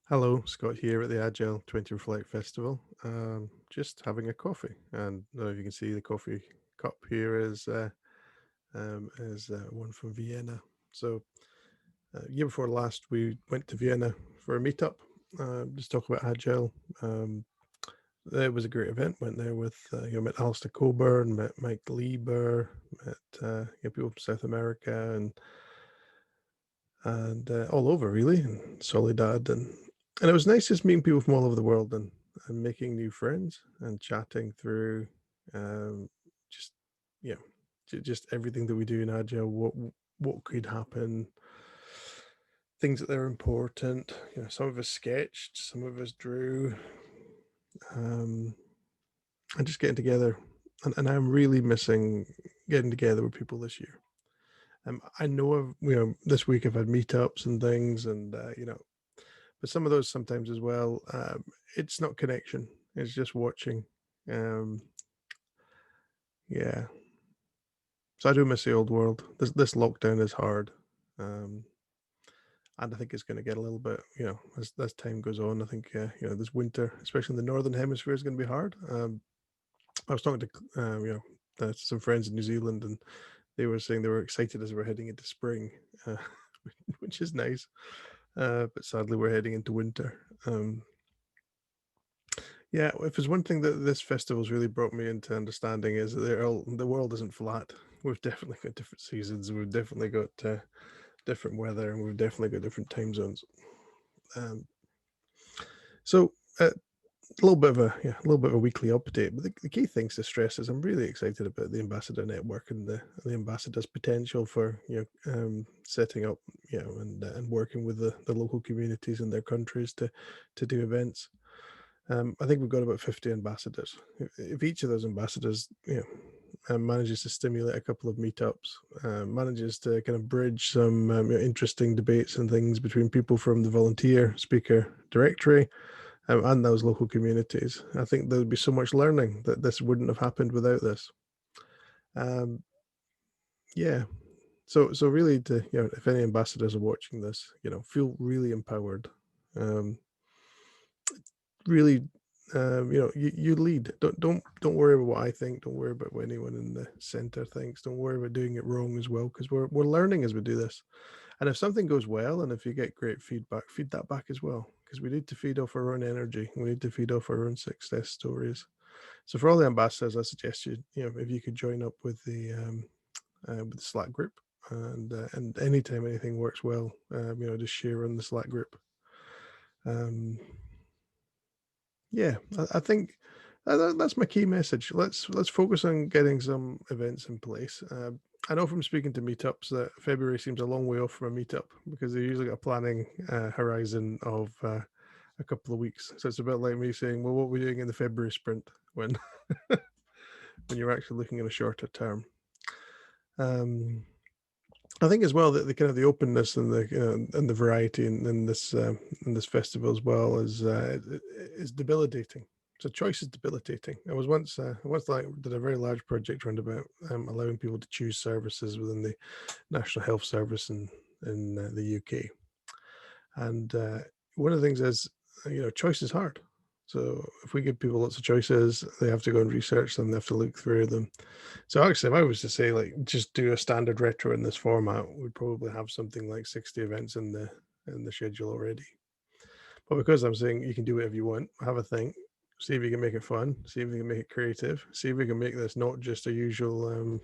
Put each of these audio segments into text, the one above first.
Hello, Scott here at the Agile 20 Reflect Festival. Just having a coffee, and I don't know if you can see the coffee cup here is one from Vienna. So, year before last, we went to Vienna for a meetup, just talk about Agile. Um, it was a great event. Went there with met Alistair Coburn, met Mike Lieber, met people from South America and all over really, and Soledad, and it was nice just meeting people from all over the world and making new friends and chatting through um, just yeah, just everything that we do in Agile, what could happen, things that are important. Some of us sketched, some of us drew, um, and just getting together. And I'm really missing getting together with people this year. I know this week I've had meetups and things, and but some of those sometimes as well, it's not connection, it's just watching. Um, yeah, so I do miss the old world. This lockdown is hard, um, and I think it's going to get a little bit, as time goes on. I think this winter, especially in the northern hemisphere, is going to be hard. I was talking to some friends in New Zealand, and they were saying they were excited as we're heading into spring, uh, which is nice. But sadly, we're heading into winter. Yeah, if there's one thing that this festival's really brought me into understanding is that the world isn't flat. We've definitely got different seasons. We've definitely got different weather, and we've definitely got different time zones. Um, so a little bit of a weekly update. But the key things to stress is I'm really excited about the ambassador network and the ambassador's potential for setting up and working with the local communities in their countries to do events. I think we've got about 50 ambassadors. If each of those ambassadors, manages to stimulate a couple of meetups, manages to kind of bridge some interesting debates and things between people from the volunteer speaker directory and those local communities, I think there'd be so much learning that this wouldn't have happened without this. Um, yeah. So really, if any ambassadors are watching this, feel really empowered. Um, really you lead. Don't worry about what I think. Don't worry about what anyone in the center thinks. Don't worry about doing it wrong as well, because we're learning as we do this. And if something goes well and if you get great feedback, feed that back as well, because we need to feed off our own energy. We need to feed off our own success stories. So for all the ambassadors, I suggest if you could join up with the Slack group, and anytime anything works well, just share on the Slack group. um Yeah, I think that's my key message. Let's focus on getting some events in place. I know from speaking to meetups that February seems a long way off from a meetup because they usually got a planning horizon of a couple of weeks. So it's a bit like me saying, "Well, what are we doing in the February sprint?" when when you're actually looking at a shorter term. Um, I think as well that the kind of the openness and the variety in this festival as well is debilitating. So choice is debilitating. I once like did a very large project around about allowing people to choose services within the National Health Service in the UK, and one of the things is choice is hard. So if we give people lots of choices, they have to go and research them. They have to look through them. So actually, if I was to say like just do a standard retro in this format, we'd probably have something like 60 events in the schedule already. But because I'm saying you can do whatever you want, have a think, see if you can make it fun, see if you can make it creative, see if we can make this not just a usual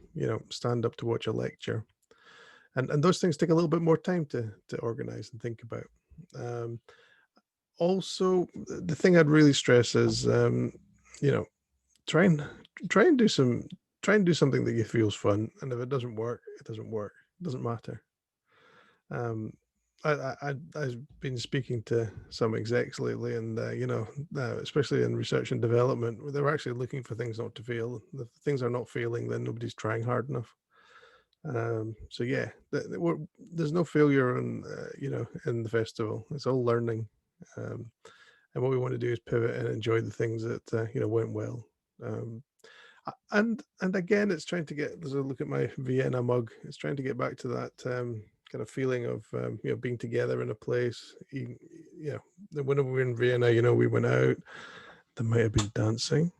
stand up to watch a lecture. And those things take a little bit more time to organize and think about. Um, Also, the thing I'd really stress is you know try and try and do some try and do something that you feels fun, and if it doesn't work, it doesn't work. It doesn't matter. Um, I've been speaking to some execs lately, and especially in research and development, where they're actually looking for things not to fail. If things are not failing, then nobody's trying hard enough. So yeah, there's no failure in the festival. It's all learning. Um, and what we want to do is pivot and enjoy the things that went well. Um, and again, it's trying to get. There's a look at my Vienna mug. It's trying to get back to that kind of feeling of being together in a place, yeah, when we were in Vienna, we went out. There might have been dancing.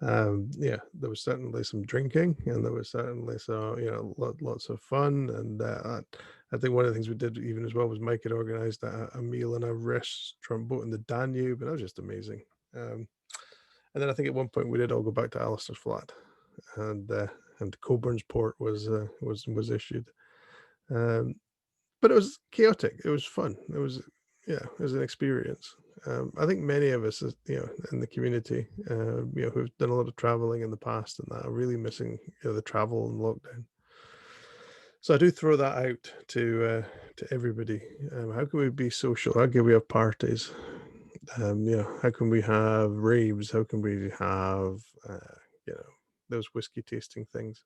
Yeah, there was certainly some drinking, and there was certainly some, lots of fun. And I think one of the things we did even as well was Mike had organised a meal in a restaurant boat in the Danube, and that was just amazing. Um, and then I think at one point we did all go back to Alistair's flat, and Coburn's port was issued. Um, but it was chaotic. It was fun. It was an experience. I think many of us, in the community, who've done a lot of traveling in the past and that are really missing, the travel and lockdown. So I do throw that out to everybody. How can we be social? How can we have parties? How can we have raves? How can we have, you know, those whiskey tasting things?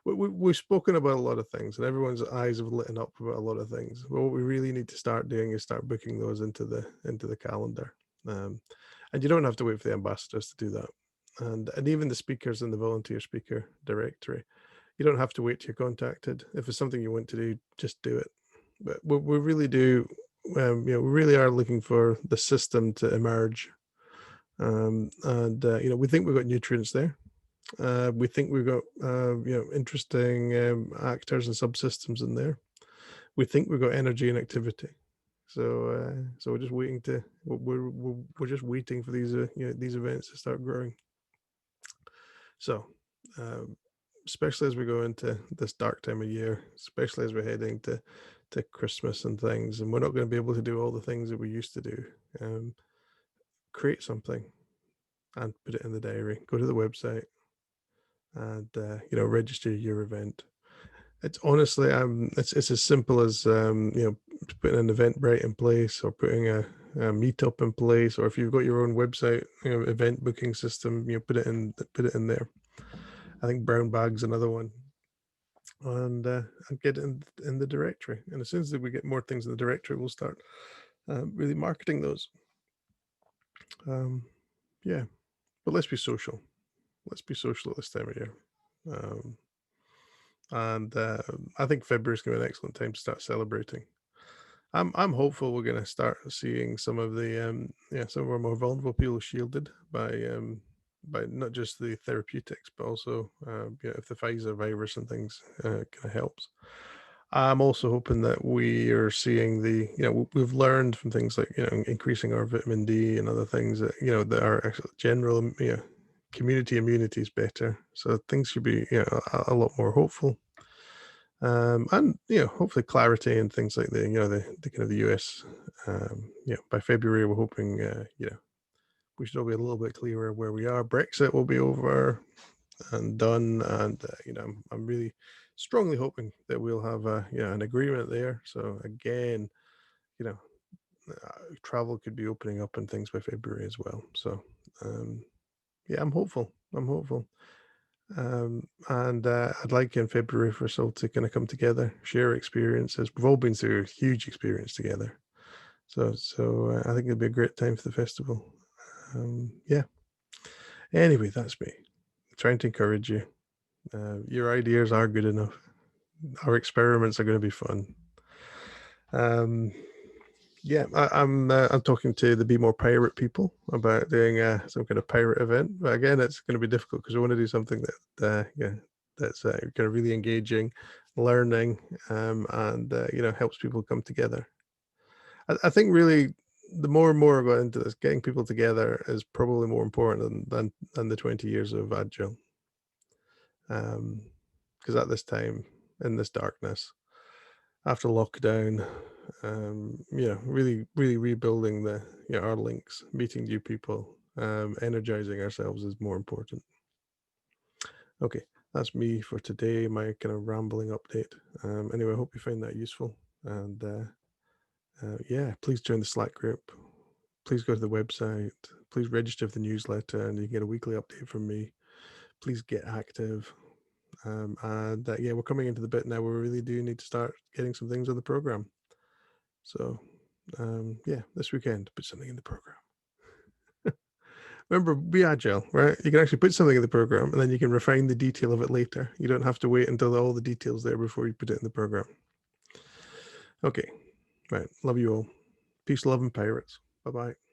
We've spoken about a lot of things, and everyone's eyes have lit up about a lot of things. But what we really need to start doing is start booking those into the calendar. Um, and you don't have to wait for the ambassadors to do that. And even the speakers in the volunteer speaker directory, you don't have to wait till you're contacted. If it's something you want to do, just do it. But we really do. We really are looking for the system to emerge, and we think we've got nutrients there. We think we've got interesting actors and subsystems in there. We think we've got energy and activity. So we're just waiting to we're just waiting for these events to start growing. So especially as we go into this dark time of year, especially as we're heading to Christmas and things, and we're not going to be able to do all the things that we used to do. Create something and put it in the diary. Go to the website and register your event. It's honestly, it's as simple as putting an Eventbrite in place or putting a meetup in place, or if you've got your own website, event booking system, put it in there. I think Brown Bag's another one, and get it in the directory. And as soon as we get more things in the directory, we'll start really marketing those. Yeah, but let's be social. Let's be social at this time of year. And I think February is going to be an excellent time to start celebrating. I'm hopeful we're going to start seeing some of the some of our more vulnerable people shielded by not just the therapeutics, but also if the Pfizer virus and things kind of helps. I'm also hoping that we are seeing we've learned from things like increasing our vitamin D and other things that that our actual general community immunity is better, so things should be a lot more hopeful. And hopefully clarity and things like the kind of the US. By February we're hoping we should all be a little bit clearer where we are. Brexit will be over and done, and I'm really strongly hoping that we'll have an agreement there. So again, travel could be opening up and things by February as well. So I'm hopeful. And I'd like in February for us all to kind of come together, share experiences. We've all been through a huge experience together, so I think it'll be a great time for the festival. Yeah. Anyway, that's me trying to encourage you. Your ideas are good enough. Our experiments are going to be fun. I'm talking to the Be More Pirate people about doing some kind of pirate event. But again, it's going to be difficult because we want to do something that's kind of really engaging, learning, and helps people come together. I think really the more and more I got into this, getting people together is probably more important than the 20 years of Agile. Because at this time, in this darkness, after lockdown, really, really rebuilding our links, meeting new people, energizing ourselves is more important. Okay, that's me for today, my kind of rambling update. Anyway, I hope you find that useful. And please join the Slack group. Please go to the website. Please register for the newsletter, and you can get a weekly update from me. Please get active. We're coming into the bit now where we really do need to start getting some things on the program. So, this weekend, put something in the program. Remember, be agile, right? You can actually put something in the program and then you can refine the detail of it later. You don't have to wait until all the details there before you put it in the program. Okay, Right. Love you all. Peace, love, and pirates. Bye bye.